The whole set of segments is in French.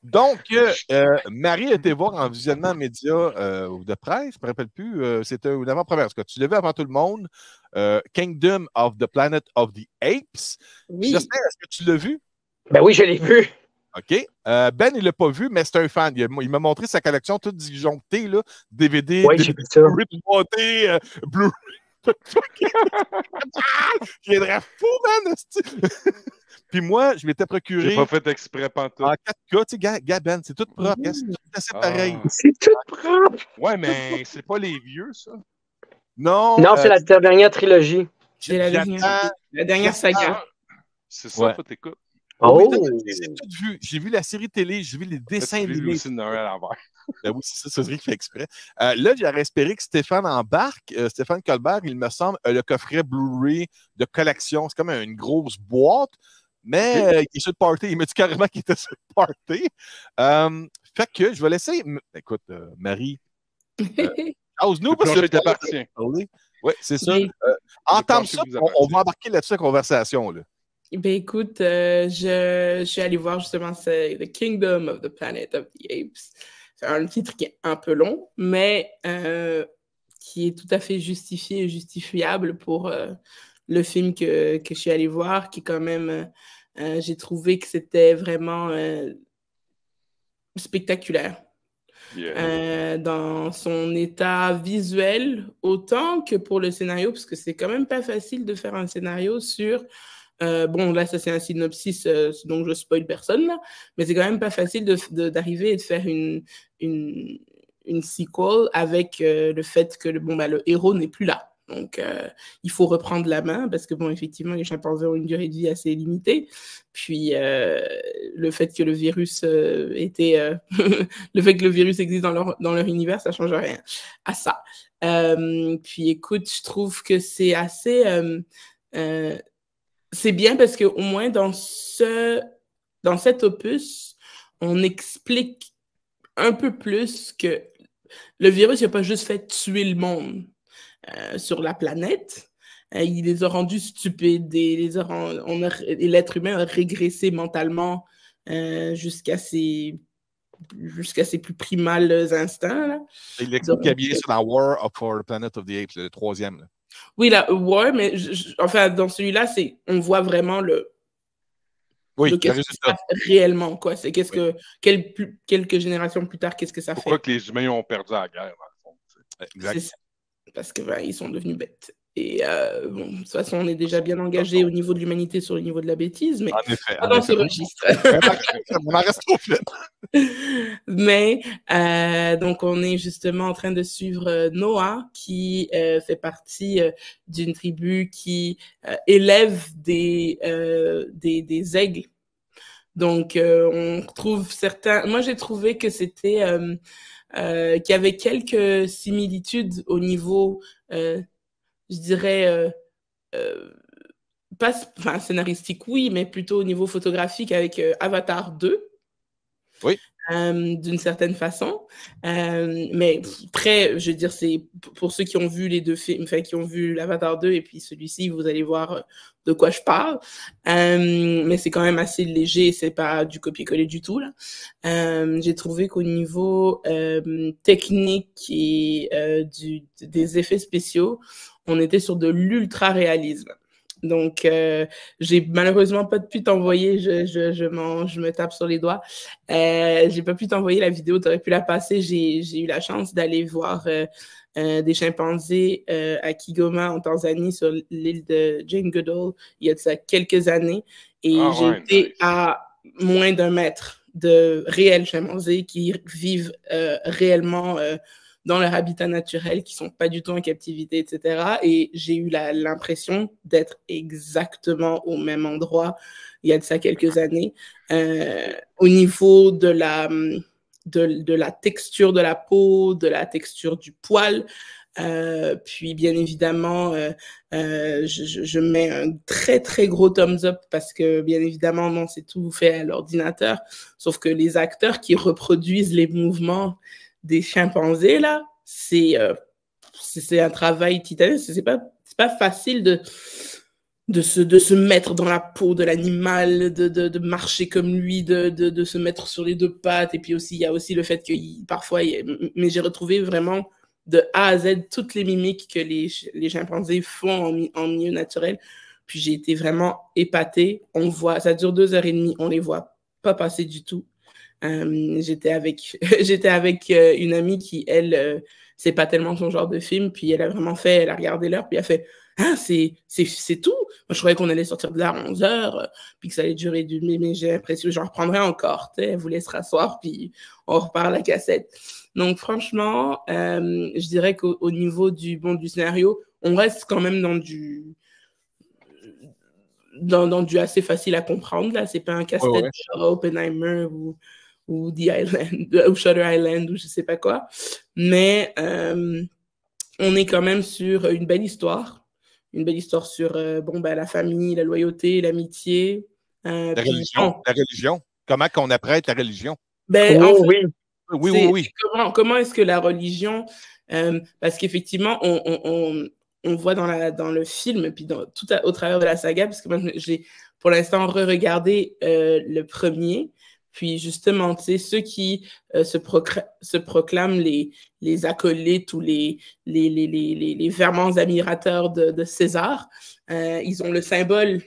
Donc, Marie a été voir en visionnement média ou de presse, je ne me rappelle plus, c'était une avant-première. Parce que tu l'as vu avant tout le monde, Kingdom of the Planet of the Apes. Oui. J'espère, est-ce que tu l'as vu? Ben oui, je l'ai vu. OK. Ben, il ne l'a pas vu, mais c'est un fan. Il m'a montré sa collection toute disjonctée, là, DVD, Oui, j'ai vu ça. Blu-ray, Blu-ray. Je viendrais fou, man! Puis moi, je m'étais procuré. J'ai pas fait exprès pantoute. En 4K, tu sais, Gaben, c'est tout propre. C'est tout assez pareil. C'est tout propre. Ouais, mais c'est pas les vieux, ça. Non. Non, c'est la dernière trilogie. C'est la dernière saga. C'est ça, Ouais. faut t'écouter. Oh! J'ai tout vu. J'ai vu la série télé, j'ai vu les dessins animés. Aussi de Noël à l'envers. Ben oui, c'est ça, c'est vrai qu'il fait exprès. Là, j'aurais espéré que Stéphane embarque. Stéphane Colbert, il me semble, a le coffret Blu-ray de collection. C'est comme une grosse boîte, mais il est sur le party. Il m'a dit carrément qu'il était sur le party. Fait que je vais laisser. Écoute, Marie, ose-nous parce que t'appartient. Oui, c'est ça. Oui. Entame ça, on va embarquer là-dessus la conversation. Là. Ben écoute, je suis allée voir justement The Kingdom of the Planet of the Apes. C'est un titre qui est un peu long, mais qui est tout à fait justifié et justifiable pour le film que je suis allée voir, qui quand même, j'ai trouvé que c'était vraiment spectaculaire. Yeah. Dans son état visuel, autant que pour le scénario, parce que c'est quand même pas facile de faire un scénario sur... bon, là, ça, c'est un synopsis, donc je spoil personne, là, mais c'est quand même pas facile d'arriver et de faire une sequel avec le fait que le héros n'est plus là. Donc, il faut reprendre la main parce que, bon, effectivement, les chimpanzés ont une durée de vie assez limitée. Puis, le fait que le virus le fait que le virus existe dans leur univers, ça ne change rien à ça. Puis, écoute, je trouve que c'est assez... c'est bien parce qu'au moins, dans cet opus, on explique un peu plus que le virus n'a pas juste fait tuer le monde. Sur la planète. Il les a rendus stupides et l'être humain a régressé mentalement jusqu'à ses plus primals instincts. Là. Il explique bien ça dans War for the Planet of the Apes, le troisième. Là. Oui, la War, mais enfin, dans celui-là, on voit vraiment qu'est-ce qui se passe réellement. Quoi. C'est quelques générations plus tard, qu'est-ce que ça fait. Pourquoi que les humains ont perdu la guerre, dans le fond. Exact. C'est ça. Parce que ils sont devenus bêtes. Et bon, de toute façon, on est déjà bien engagé au niveau de l'humanité sur le niveau de la bêtise, mais en effet, dans ce registre. On en reste trop fait. Mais donc, on est justement en train de suivre Noah, qui fait partie d'une tribu qui élève des aigles. Donc, on trouve certains... Moi, j'ai trouvé que c'était... qu'il y avait quelques similitudes au niveau, je dirais, pas scénaristique, oui, mais plutôt au niveau photographique avec Avatar 2. Oui. D'une certaine façon. Mais très, je veux dire, c'est pour ceux qui ont vu les deux films, enfin, qui ont vu l'Avatar 2 et puis celui-ci, vous allez voir de quoi je parle. Mais c'est quand même assez léger, c'est pas du copier-coller du tout, là. J'ai trouvé qu'au niveau technique et des effets spéciaux, on était sur de l'ultra-réalisme. Donc, j'ai malheureusement pas pu t'envoyer, je me tape sur les doigts. J'ai pas pu t'envoyer la vidéo, t'aurais pu la passer. J'ai eu la chance d'aller voir des chimpanzés à Kigoma, en Tanzanie, sur l'île de Jane Goodall, il y a de ça quelques années. Et j'ai été à moins d'1 mètre de réels chimpanzés qui vivent réellement dans leur habitat naturel, qui ne sont pas du tout en captivité, etc. Et j'ai eu l'impression d'être exactement au même endroit il y a de ça quelques années. Au niveau de la texture de la peau, de la texture du poil, puis bien évidemment, je mets un très très gros thumbs up parce que bien évidemment, non, c'est tout fait à l'ordinateur, sauf que les acteurs qui reproduisent les mouvements des chimpanzés, là, c'est un travail titanesque. C'est pas facile de se mettre dans la peau de l'animal, de marcher comme lui, de se mettre sur les deux pattes. Et puis aussi, il y a aussi le fait que parfois, mais j'ai retrouvé vraiment de A à Z toutes les mimiques que les chimpanzés font en milieu naturel. Puis j'ai été vraiment épatée. Ça dure 2h30, on les voit pas passer du tout. J'étais avec une amie qui, elle, c'est pas tellement son genre de film, puis elle a regardé l'heure, puis elle a fait « Ah, c'est tout? Moi, je croyais qu'on allait sortir de là à 11h, puis que ça allait durer mais j'ai l'impression que j'en reprendrai encore. » Elle voulait se rasseoir, puis on repart à la cassette. Donc, franchement, je dirais qu'au niveau du scénario, on reste quand même dans du assez facile à comprendre. Là, c'est pas un casse-tête genre Oppenheimer ou The Island, ou Shutter Island, ou je sais pas quoi. Mais on est quand même sur une belle histoire. Une belle histoire sur la famille, la loyauté, l'amitié. La religion. Comment qu'on apprête la religion? Oui. Comment est-ce que la religion... parce qu'effectivement, on voit dans le film, puis au travers de la saga, parce que moi, j'ai pour l'instant re-regardé le premier, puis justement, tu sais, ceux qui se proclament les acolytes ou les verments admirateurs de César, ils ont le symbole.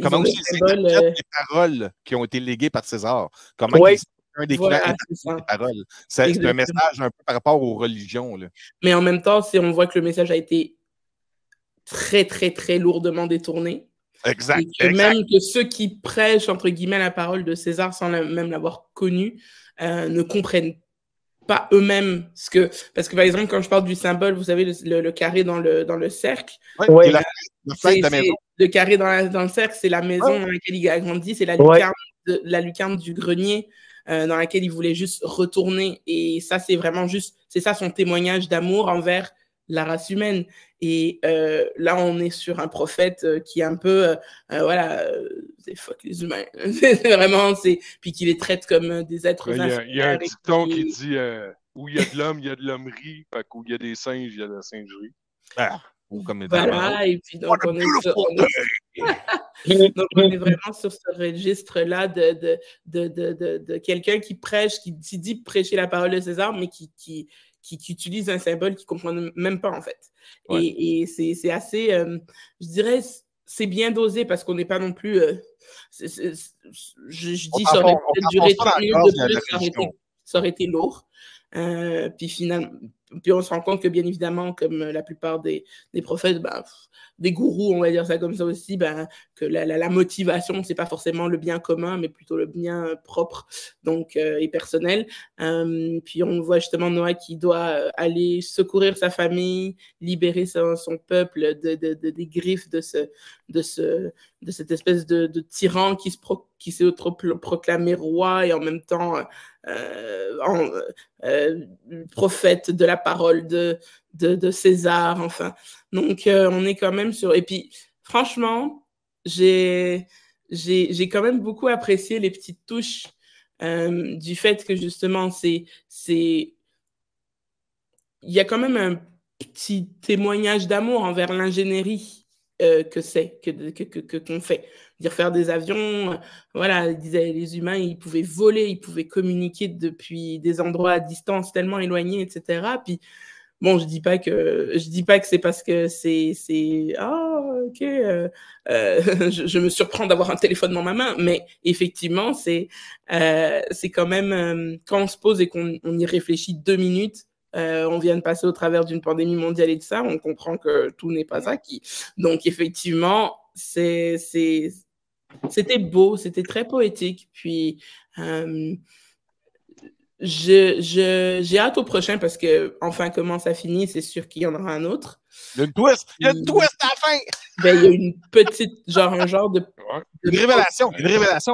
Comment aussi les paroles qui ont été léguées par César? Comment un des paroles. C'est un message un peu par rapport aux religions. Là. Mais en même temps, on voit que le message a été très, très, très lourdement détourné. Exact. Même que ceux qui prêchent, entre guillemets, la parole de César sans même l'avoir connu, ne comprennent pas eux-mêmes ce que... Parce que, par exemple, quand je parle du symbole, vous savez, le carré dans le cercle. Oui, la maison. Le carré dans le cercle, c'est la maison dans laquelle il a grandi, c'est la lucarne du grenier dans laquelle il voulait juste retourner. Et ça, c'est vraiment c'est ça son témoignage d'amour envers la race humaine. Et là, on est sur un prophète qui est un peu, c'est fuck les humains. C'est vraiment, puis qui les traite comme des êtres inférieurs. Il y a un dicton qui dit où il y a de l'homme, il y a de l'hommerie. Fait qu'où il y a des singes, il y a de la singerie. Voilà, et puis donc on est vraiment sur ce registre-là de quelqu'un qui prêche, qui dit prêcher la parole de César, mais qui utilise un symbole qu'il ne comprend même pas, en fait. Ouais. Et c'est assez, je dirais, c'est bien dosé parce qu'on n'est pas non plus... je dis, ça aurait peut-être duré 30 minutes de plus, ça aurait été lourd. Puis finalement... Puis on se rend compte que, bien évidemment, comme la plupart des prophètes, des gourous, on va dire ça comme ça aussi, que la motivation, c'est pas forcément le bien commun, mais plutôt le bien propre donc, et personnel. Puis on voit justement Noah qui doit aller secourir sa famille, libérer son peuple des griffes de cette espèce de tyran qui s'est proclamé roi et en même temps prophète de la parole de César, enfin. Donc, on est quand même sur... Et puis, franchement, j'ai quand même beaucoup apprécié les petites touches du fait que, justement, il y a quand même un petit témoignage d'amour envers l'ingénierie qu'on fait. Dire faire des avions, voilà, les humains, ils pouvaient voler, ils pouvaient communiquer depuis des endroits à distance tellement éloignés, etc. Puis, bon, je dis pas que c'est parce que c'est je me surprends d'avoir un téléphone dans ma main, mais effectivement, c'est quand même, quand on se pose et qu'on y réfléchit 2 minutes, on vient de passer au travers d'une pandémie mondiale et de ça, on comprend que tout n'est pas acquis. Donc, effectivement, c'était beau, c'était très poétique. Puis, j'ai hâte au prochain parce que, enfin, comment ça finit, c'est sûr qu'il y en aura un autre. Il y a une twist! Il y a une twist à la fin! Il y a une petite, un genre de... Une révélation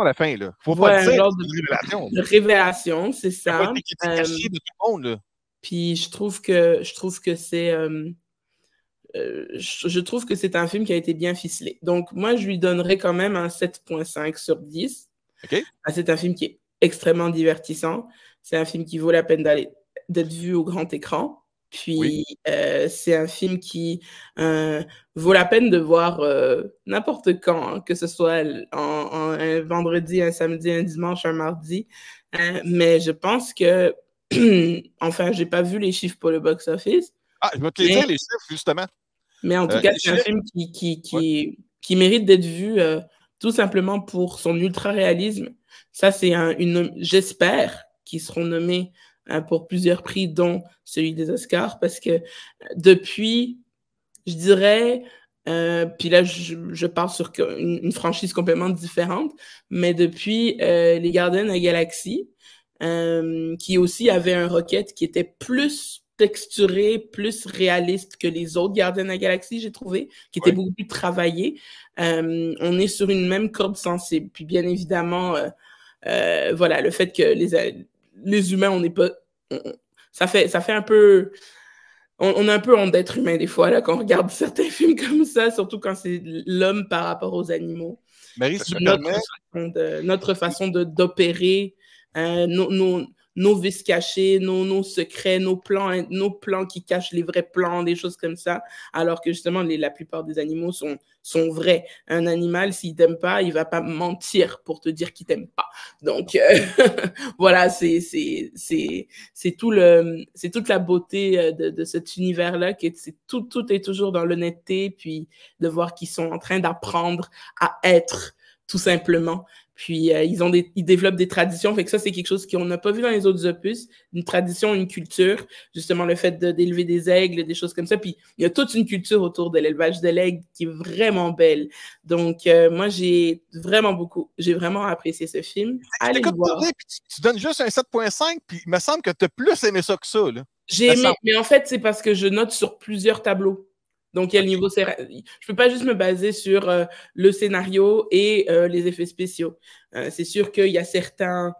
à la fin, là. Faut pas dire une révélation. Une révélation, c'est ça. Qui est caché de tout le monde, là. Puis, je trouve que c'est... je trouve que c'est un film qui a été bien ficelé. Donc, moi, je lui donnerais quand même un 7,5 sur 10. Okay. C'est un film qui est extrêmement divertissant. C'est un film qui vaut la peine d'être vu au grand écran. Puis, c'est un film qui vaut la peine de voir n'importe quand, hein, que ce soit un vendredi, un samedi, un dimanche, un mardi. Mais je pense que, enfin, j'ai pas vu les chiffres pour le box-office. Ah, je vais te les dire, les chiffres, justement. Mais en tout cas, c'est un film qui mérite d'être vu tout simplement pour son ultra-réalisme. Ça, c'est j'espère qu'ils seront nommés pour plusieurs prix, dont celui des Oscars, parce que depuis, je dirais, puis là, je parle sur une franchise complètement différente, mais depuis les Gardiens de la Galaxie, qui aussi avait un Rocket qui était plus texturé, plus réaliste que les autres Gardiens de la Galaxie, j'ai trouvé, qui était beaucoup plus travaillé. On est sur une même corde sensible. Puis bien évidemment, voilà, le fait que les humains, on n'est pas... ça fait un peu... On a un peu honte d'être humain des fois, là, quand on regarde certains films comme ça, surtout quand c'est l'homme par rapport aux animaux. Marie, si tu me permets... Notre façon d'opérer, nos vices cachés, nos secrets, nos plans qui cachent les vrais plans, des choses comme ça, alors que justement, la plupart des animaux sont vrais. Un animal, s'il t'aime pas, il va pas mentir pour te dire qu'il t'aime pas. Donc, voilà, c'est toute la beauté de cet univers-là, tout est toujours dans l'honnêteté, puis de voir qu'ils sont en train d'apprendre à être, tout simplement. Puis ils développent des traditions, fait que ça, c'est quelque chose qu'on n'a pas vu dans les autres opus, une tradition, une culture, justement le fait d'élever des aigles, des choses comme ça. Puis il y a toute une culture autour de l'élevage de l'aigle qui est vraiment belle. Donc moi, j'ai vraiment apprécié ce film. Allez le voir. Tu donnes juste un 7.5, puis il me semble que tu as plus aimé ça que ça, là. J'ai aimé, mais en fait, c'est parce que je note sur plusieurs tableaux. Donc, il y a le niveau... Je peux pas juste me baser sur le scénario et les effets spéciaux. C'est sûr qu'il y a certaines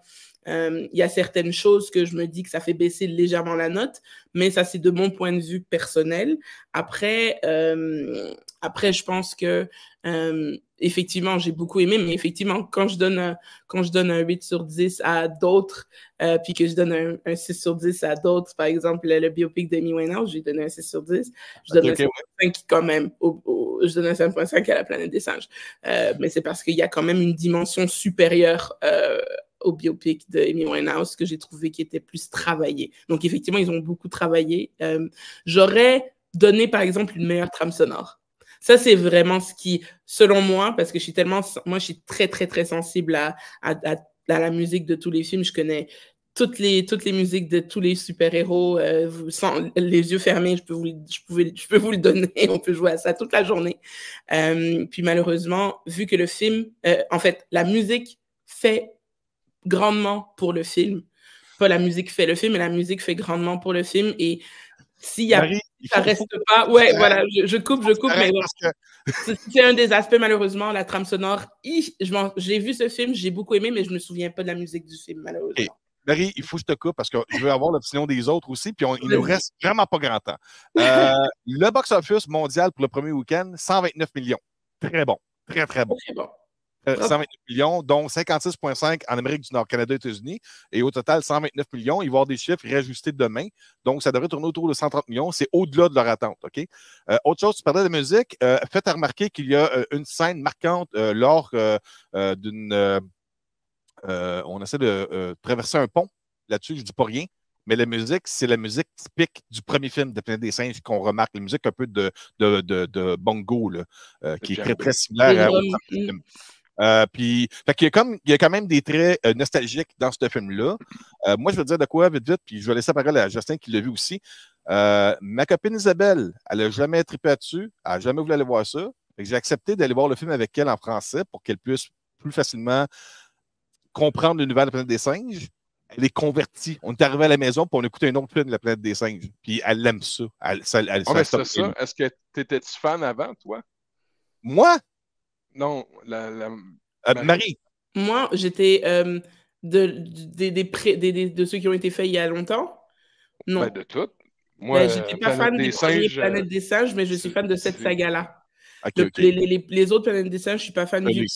choses que je me dis que ça fait baisser légèrement la note, mais ça, c'est de mon point de vue personnel. Après, je pense que effectivement, j'ai beaucoup aimé, mais effectivement, quand je donne un 8 sur 10 à d'autres, puis que je donne un 6 sur 10 à d'autres, par exemple, le biopic d'Amy Winehouse, j'ai donné un 6 sur 10. Je donne un 5.5 quand même. Je donne un 5.5 à La Planète des Singes. Mais c'est parce qu'il y a quand même une dimension supérieure au biopic de Amy Winehouse que j'ai trouvé qui était plus travaillé. Donc, effectivement, ils ont beaucoup travaillé. J'aurais donné, par exemple, une meilleure trame sonore. Ça, c'est vraiment ce qui, selon moi, parce que moi, je suis très, très, très sensible à la musique de tous les films. Je connais toutes les musiques de tous les super-héros, sans les yeux fermés, je peux vous le donner, on peut jouer à ça toute la journée. Puis malheureusement, vu que le film, en fait, la musique fait grandement pour le film. Pas la musique fait le film, mais la musique fait grandement pour le film. Et s'il y a... Marie, ça reste pas... Ouais, voilà, je coupe, mais c'est un des aspects, malheureusement, la trame sonore. J'ai vu ce film, j'ai beaucoup aimé, mais je me souviens pas de la musique du film, malheureusement. Okay. Marie, il faut que je te coupe parce que je veux avoir l'opinion des autres aussi, puis il nous reste vraiment pas grand temps. Le box-office mondial pour le premier week-end, 129 millions. Très bon. Très, très bon. Très bon. 129 millions, dont 56,5 en Amérique du Nord, Canada, États-Unis. Et au total, 129 millions. Il va y avoir des chiffres réajustés demain. Donc, ça devrait tourner autour de 130 millions. C'est au-delà de leur attente. OK? Autre chose, tu parlais de musique. Faites remarquer qu'il y a une scène marquante lors d'une... on essaie de traverser un pont. Là-dessus, je ne dis pas rien. Mais la musique, c'est la musique typique du premier film de Planète des Singes qu'on remarque. La musique un peu de bongo, là, qui est très, très similaire au premier film. Puis, il y a quand même des traits nostalgiques dans ce film-là. Moi, je veux dire de quoi, vite, puis je vais laisser la parole à Justin qui l'a vu aussi. Ma copine Isabelle, elle n'a jamais trippé là-dessus, elle n'a jamais voulu aller voir ça. J'ai accepté d'aller voir le film avec elle en français pour qu'elle puisse plus facilement comprendre l'univers de la Planète des Singes. Elle est convertie. On est arrivé à la maison pour on écouter un autre film de la Planète des Singes. Puis elle aime ça. C'est ça. Est-ce que tu étais-tu fan avant, toi? Moi? Non, Marie. Moi, j'étais de ceux qui ont été faits il y a longtemps. Non. Ben, de tout. Moi, j'étais pas fan des premiers Planètes des Singes, mais je suis fan de cette saga-là. Okay. Les autres Planètes des Singes, je suis pas fan du tout.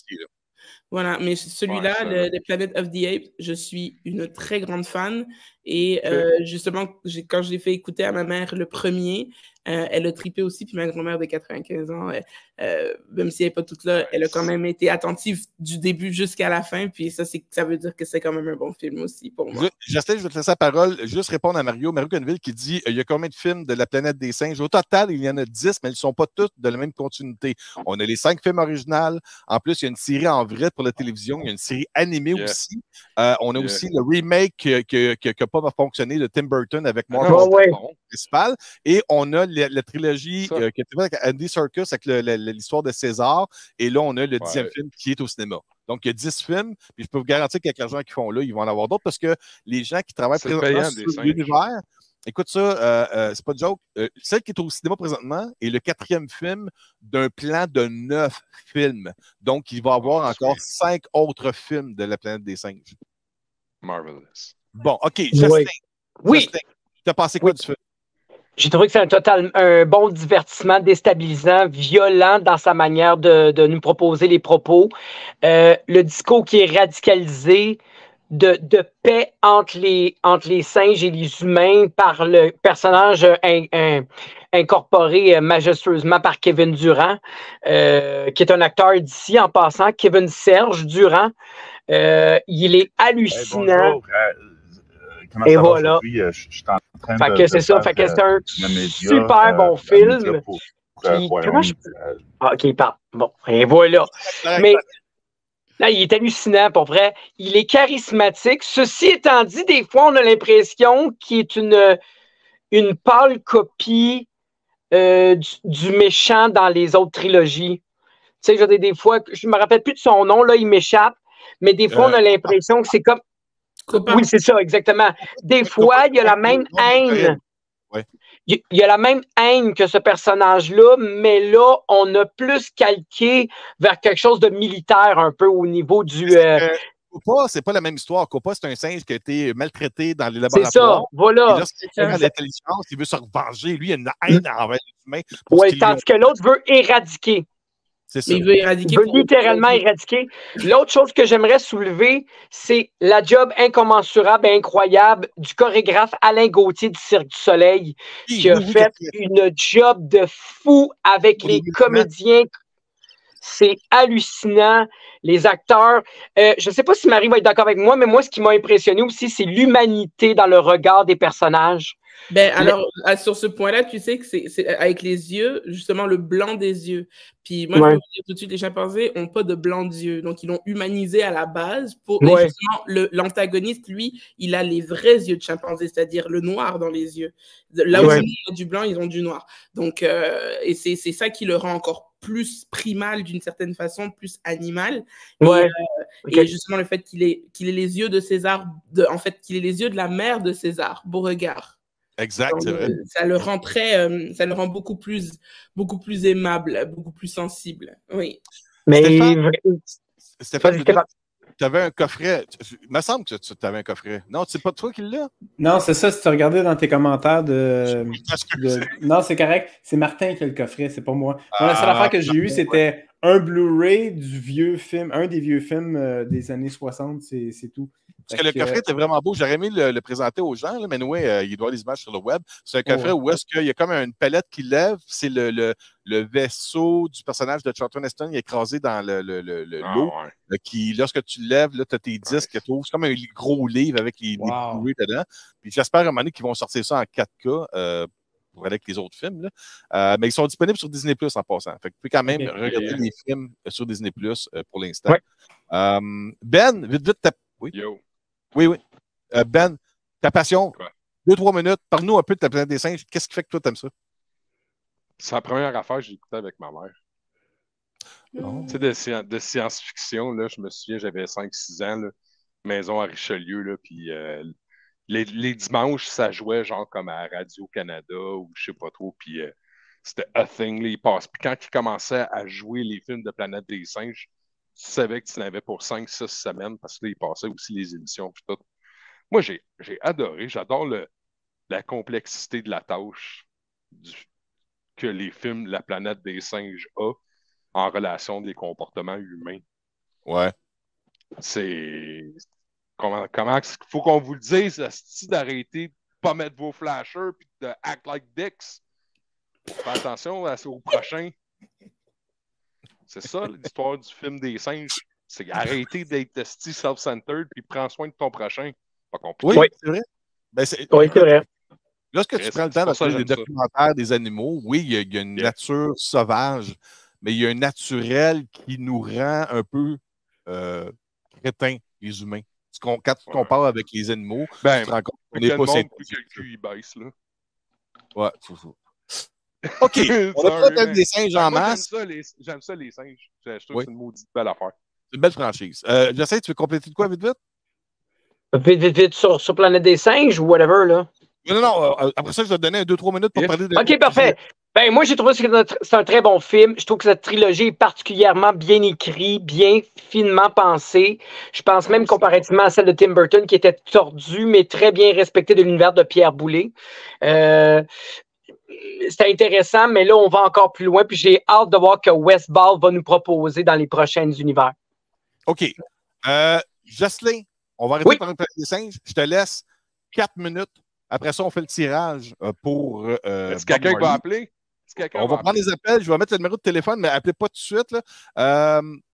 Voilà, mais celui-là, Ouais, The Planet of the Apes, je suis une très grande fan. Et justement, quand je l'ai fait écouter à ma mère le premier, elle a trippé aussi. Puis ma grand-mère de 95 ans, même si elle n'est pas toute là, elle a quand même été attentive du début jusqu'à la fin. Puis ça veut dire que c'est quand même un bon film aussi pour moi. Justin, je vais te laisser la parole. Juste répondre à Mario Conneville qui dit il y a combien de films de la planète des singes? Au total, il y en a 10, mais ils ne sont pas tous de la même continuité. On a les 5 films originaux. En plus, il y a une série en vrai pour la télévision. Il y a une série animée aussi. On a aussi le remake qui n'a pas fonctionné de Tim Burton avec Mark principal. Et on a la trilogie qui a été faite avec Andy Serkis avec l'histoire de César. Et là, on a le 10e film qui est au cinéma. Donc, il y a 10 films, puis je peux vous garantir qu'avec l'argent qu'ils font là, ils vont en avoir d'autres parce que les gens qui travaillent présentement sur l'univers, écoute ça, c'est pas de joke, celle qui est au cinéma présentement est le 4e film d'un plan de 9 films. Donc, il va y avoir encore 5 autres films de la planète des singes. Marvelous. Bon, OK, Justin. Oui. Justin, tu as pensé quoi du film? J'ai trouvé que c'est un bon divertissement, déstabilisant, violent dans sa manière de nous proposer les propos. Le discours qui est radicalisé de paix entre les singes et les humains par le personnage incorporé majestueusement par Kevin Durand, qui est un acteur d'ici en passant, Kevin Serge Durand. Il est hallucinant. Bonjour. Comment et ça voilà. va aujourd'hui? Je suis en train fait que c'est ça. Fait que c'est un super bon film. OK, parle. Bon, et voilà. Mais là, il est hallucinant, pour vrai. Il est charismatique. Ceci étant dit, des fois, on a l'impression qu'il est une pâle copie du méchant dans les autres trilogies. Tu sais, des fois, je me rappelle plus de son nom, là, il m'échappe, mais des fois, on a l'impression que c'est comme... Oui, c'est ça, exactement. Des fois, il y a la même haine. Il y a la même haine que ce personnage-là, mais là, on a plus calqué vers quelque chose de militaire un peu au niveau du... Copa, c'est pas la même histoire. Copa, c'est un singe qui a été maltraité dans les laboratoires. C'est ça, voilà. Et lorsqu'il a l'intelligence, il veut se revenger. Lui, il a une haine envers les humains. Oui, tandis que l'autre veut éradiquer. C'est ça. Il veut éradiquer. Il veut littéralement éradiquer. L'autre chose que j'aimerais soulever, c'est la job incommensurable et incroyable du chorégraphe Alain Gauthier du Cirque du Soleil, qui a fait une job de fou avec les comédiens. C'est hallucinant. Les acteurs. Je ne sais pas si Marie va être d'accord avec moi, mais moi, ce qui m'a impressionné aussi, c'est l'humanité dans le regard des personnages. Ben, alors, sur ce point-là, tu sais que c'est avec les yeux, justement, le blanc des yeux. Puis moi, je peux vous dire tout de suite, les chimpanzés n'ont pas de blanc d'yeux. Donc, ils l'ont humanisé à la base. Mais justement, l'antagoniste, lui, il a les vrais yeux de chimpanzé, c'est-à-dire le noir dans les yeux. Là où ils ont du blanc, ils ont du noir. Donc, et c'est ça qui le rend encore plus primal d'une certaine façon, plus animal. Et justement, le fait qu'il ait les yeux de César, en fait, qu'il ait les yeux de la mère de César, Beauregard. Exact, c'est vrai. Ça le rend beaucoup plus aimable, beaucoup plus sensible. Oui. Mais Stéphane, tu avais un coffret. Il me semble que tu avais un coffret. Non, c'est pas toi qui l'as? Non, c'est ça. Si tu regardais dans tes commentaires Non, c'est correct. C'est Martin qui a le coffret, c'est pas moi. La seule affaire que j'ai eue, c'était un Blu-ray du vieux film, un des vieux films des années 60, c'est tout. Parce que le coffret était vraiment beau. J'aurais aimé le présenter aux gens, là, mais il doit y avoir des images sur le web. C'est un coffret où est-ce qu'il y a comme une palette qui lève. C'est le vaisseau du personnage de Charlton Heston. Il est écrasé dans l'eau. Qui, lorsque tu le lèves, tu as tes disques. C'est comme un gros livre avec les Blu-ray dedans. Puis j'espère à un moment donné qu'ils vont sortir ça en 4K. Pour aller avec les autres films. Là. Mais ils sont disponibles sur Disney Plus en passant. Fait que tu peux quand même regarder les films sur Disney Plus pour l'instant. Ben, vite, oui. Yo. Oui. Ben, ta passion, 2-3 minutes, parle-nous un peu de ta planète des singes. Qu'est-ce qui fait que toi, t'aimes ça? C'est la première affaire que j'ai écoutée avec ma mère. Tu sais, de science-fiction, là, je me souviens, j'avais 5-6 ans, là, maison à Richelieu, là, puis les dimanches, ça jouait genre comme à Radio-Canada ou je sais pas trop, puis c'était a thing, là, il passe. Puis quand il commençait à jouer les films de Planète des singes, tu savais que tu n'avais pour 5-6 semaines parce que là, il passait aussi les émissions. Puis tout. Moi, j'ai adoré. J'adore la complexité de la tâche que les films La Planète des singes a en relation des comportements humains. Ouais. C'est. Comment faut qu'on vous le dise, c'est d'arrêter de pas mettre vos flashers puis de act like dicks. Fais attention au prochain. C'est ça l'histoire du film des singes. C'est arrêter d'être self-centered puis prends soin de ton prochain. Pas compliqué. Oui, c'est vrai. Ben, c'est vrai. Lorsque tu prends le temps de faire des documentaires des animaux, oui, il y a une nature sauvage, mais il y a un naturel qui nous rend un peu crétins, les humains. Quand tu compares avec les animaux, tu te rends compte qu'on n'est pas scientifique. Plus que le cul, il baisse, là. Ouais, c'est ça. OK, on a pas des singes en masse. J'aime ça, les singes. Je trouve que c'est une maudite belle affaire. C'est une belle franchise. J'essaie, tu veux compléter de quoi, vite? Vite, sur Planète des singes ou whatever, là? Non. Après ça, je vais te donner 2-3 minutes pour parler de... OK, parfait. Ben, moi, j'ai trouvé que c'est un très bon film. Je trouve que cette trilogie est particulièrement bien écrite, bien finement pensée. Je pense même comparativement à celle de Tim Burton, qui était tordue, mais très bien respectée de l'univers de Pierre Boulet. C'était intéressant, mais là, on va encore plus loin. Puis j'ai hâte de voir que Wes Ball va nous proposer dans les prochains univers. OK. Jocelyn, on va arrêter par le Planète des singes. Je te laisse 4 minutes. Après ça, on fait le tirage pour... Est-ce que quelqu'un va appeler? On va prendre les appels. Je vais mettre le numéro de téléphone, mais appelez pas tout de suite. Là.